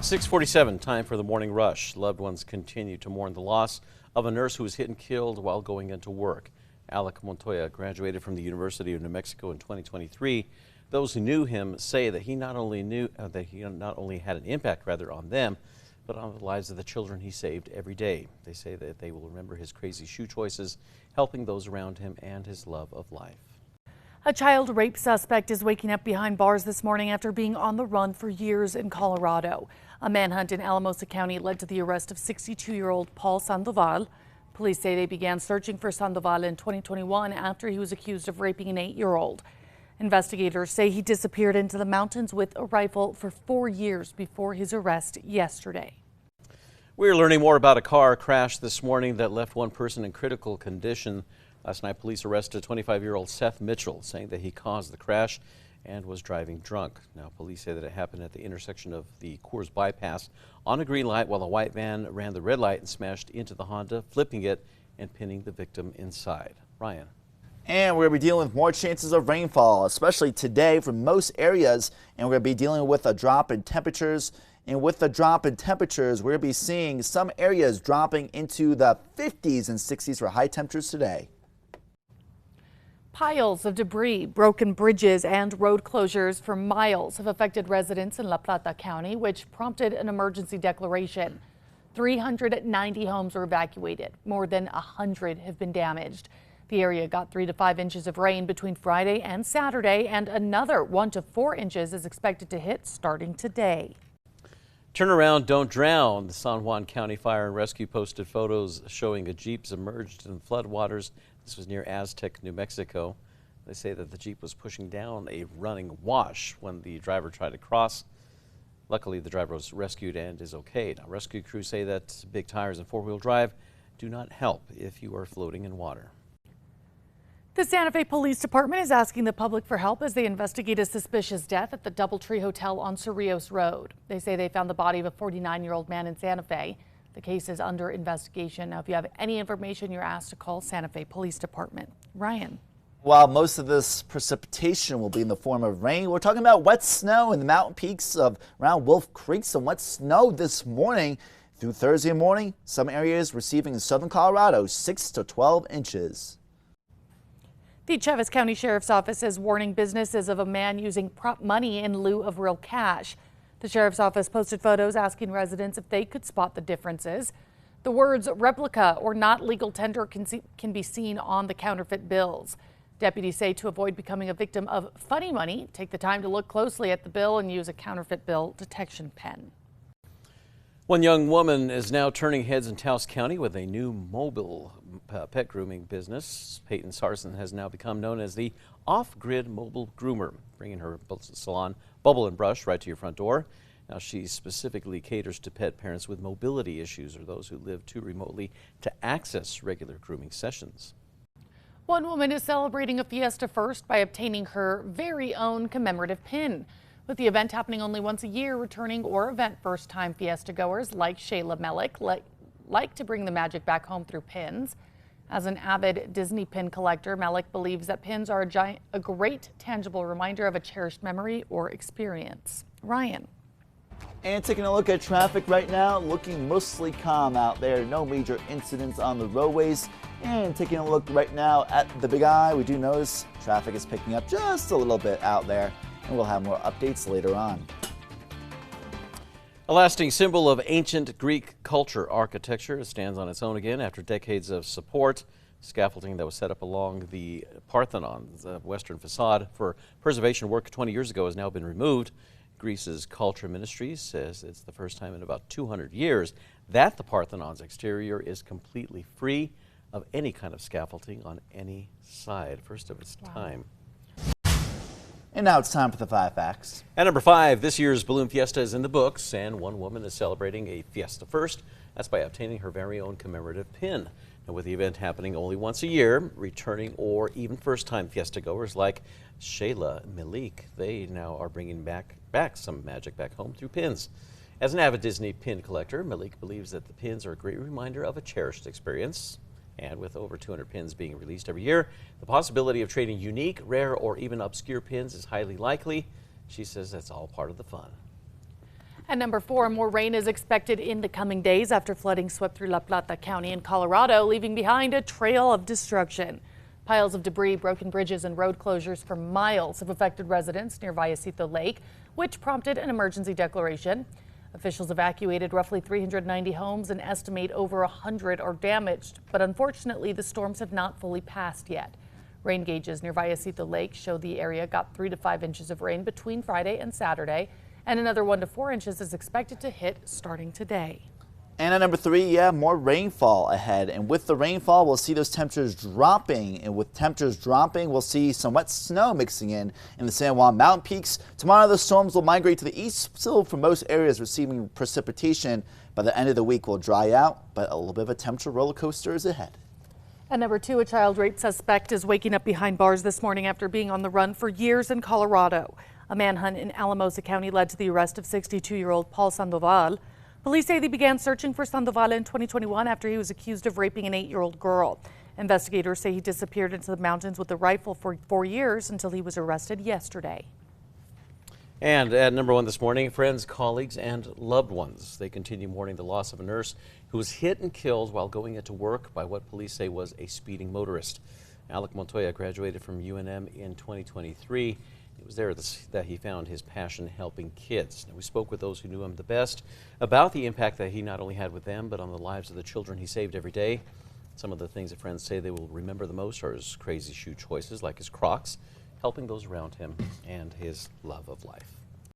6:47, time for the morning rush. Loved ones continue to mourn the loss of a nurse who was hit and killed while going into work. Alec Montoya graduated from the University of New Mexico in 2023. Those who knew him say that he not only had an impact on them, but on the lives of the children he saved every day. They say that they will remember his crazy shoe choices, helping those around him, and his love of life. A child rape suspect is waking up behind bars this morning after being on the run for years in Colorado. A manhunt in Alamosa County led to the arrest of 62-year-old Paul Sandoval. Police say they began searching for Sandoval in 2021 after he was accused of raping an 8-year-old. Investigators say he disappeared into the mountains with a rifle for 4 years before his arrest yesterday. We're learning more about a car crash this morning that left one person in critical condition. Last night, police arrested 25-year-old Seth Mitchell, saying that he caused the crash and was driving drunk. Now, police say that it happened at the intersection of the Coors bypass on a green light while a white van ran the red light and smashed into the Honda, flipping it and pinning the victim inside. Ryan. And we're going to be dealing with more chances of rainfall, especially today for most areas. And we're going to be dealing with a drop in temperatures. And with the drop in temperatures, we're going to be seeing some areas dropping into the 50s and 60s for high temperatures today. Piles of debris, broken bridges, and road closures for miles have affected residents in La Plata County, which prompted an emergency declaration. 390 homes were evacuated. More than 100 have been damaged. The area got 3 to 5 inches of rain between Friday and Saturday, and another 1 to 4 inches is expected to hit starting today. Turn around, don't drown. The San Juan County Fire and Rescue posted photos showing a Jeep submerged in floodwaters. This was near Aztec, New Mexico. They say that the Jeep was pushing down a running wash when the driver tried to cross. Luckily, the driver was rescued and is okay. Now, rescue crews say that big tires and four-wheel drive do not help if you are floating in water. The Santa Fe Police Department is asking the public for help as they investigate a suspicious death at the DoubleTree Hotel on Cerrillos Road. They say they found the body of a 49-year-old man in Santa Fe. The case is under investigation. Now, if you have any information, you're asked to call Santa Fe Police Department. Ryan. While most of this precipitation will be in the form of rain, we're talking about wet snow in the mountain peaks of around Wolf Creek. Some wet snow this morning through Thursday morning. Some areas receiving in southern Colorado 6 to 12 inches. The Chaves County Sheriff's Office is warning businesses of a man using prop money in lieu of real cash. The Sheriff's Office posted photos asking residents if they could spot the differences. The words replica or not legal tender can be seen on the counterfeit bills. Deputies say to avoid becoming a victim of funny money, take the time to look closely at the bill and use a counterfeit bill detection pen. One young woman is now turning heads in Taos County with a new mobile pet grooming business. Peyton Sarson has now become known as the off-grid mobile groomer, bringing her salon Bubble and Brush right to your front door. Now, she specifically caters to pet parents with mobility issues or those who live too remotely to access regular grooming sessions. One woman is celebrating a Fiesta first by obtaining her very own commemorative pin. With the event happening only once a year, returning or event first-time Fiesta goers like Shayla Melick like to bring the magic back home through pins. As an avid Disney pin collector, Melick believes that pins are a great tangible reminder of a cherished memory or experience. Ryan. And taking a look at traffic right now, looking mostly calm out there. No major incidents on the roadways. And taking a look right now at the Big I, we do notice traffic is picking up just a little bit out there. And we'll have more updates later on. A lasting symbol of ancient Greek culture, architecture stands on its own again after decades of support. Scaffolding that was set up along the Parthenon, the western facade for preservation work 20 years ago, has now been removed. Greece's Culture Ministry says it's the first time in about 200 years that the Parthenon's exterior is completely free of any kind of scaffolding on any side. First of its time. And now it's time for the 5 facts. At number 5, this year's Balloon Fiesta is in the books, and one woman is celebrating a Fiesta first. That's by obtaining her very own commemorative pin. And with the event happening only once a year, returning or even first-time Fiesta goers like Shayla Melick, they now are bringing back some magic back home through pins. As an avid Disney pin collector, Melick believes that the pins are a great reminder of a cherished experience. And with over 200 pins being released every year, the possibility of trading unique, rare, or even obscure pins is highly likely. She says that's all part of the fun. At number 4, more rain is expected in the coming days after flooding swept through La Plata County in Colorado, leaving behind a trail of destruction. Piles of debris, broken bridges, and road closures for miles have affected residents near Vallecito Lake, which prompted an emergency declaration. Officials evacuated roughly 390 homes and estimate over 100 are damaged, but unfortunately the storms have not fully passed yet. Rain gauges near Vallecito Lake show the area got 3 to 5 inches of rain between Friday and Saturday, and another 1 to 4 inches is expected to hit starting today. And at number 3, more rainfall ahead. And with the rainfall, we'll see those temperatures dropping. And with temperatures dropping, we'll see some wet snow mixing in the San Juan mountain peaks. Tomorrow, the storms will migrate to the east, still for most areas receiving precipitation. By the end of the week, will dry out, but a little bit of a temperature roller coaster is ahead. At number 2, a child rape suspect is waking up behind bars this morning after being on the run for years in Colorado. A manhunt in Alamosa County led to the arrest of 62-year-old Paul Sandoval. Police say they began searching for Sandoval in 2021 after he was accused of raping an 8-year-old girl. Investigators say he disappeared into the mountains with a rifle for 4 years until he was arrested yesterday. And at number 1 this morning, friends, colleagues, and loved ones. They continue mourning the loss of a nurse who was hit and killed while going into work by what police say was a speeding motorist. Alec Montoya graduated from UNM in 2023. It was there that he found his passion helping kids. Now, we spoke with those who knew him the best about the impact that he not only had with them, but on the lives of the children he saved every day. Some of the things that friends say they will remember the most are his crazy shoe choices, like his Crocs, helping those around him, and his love of life.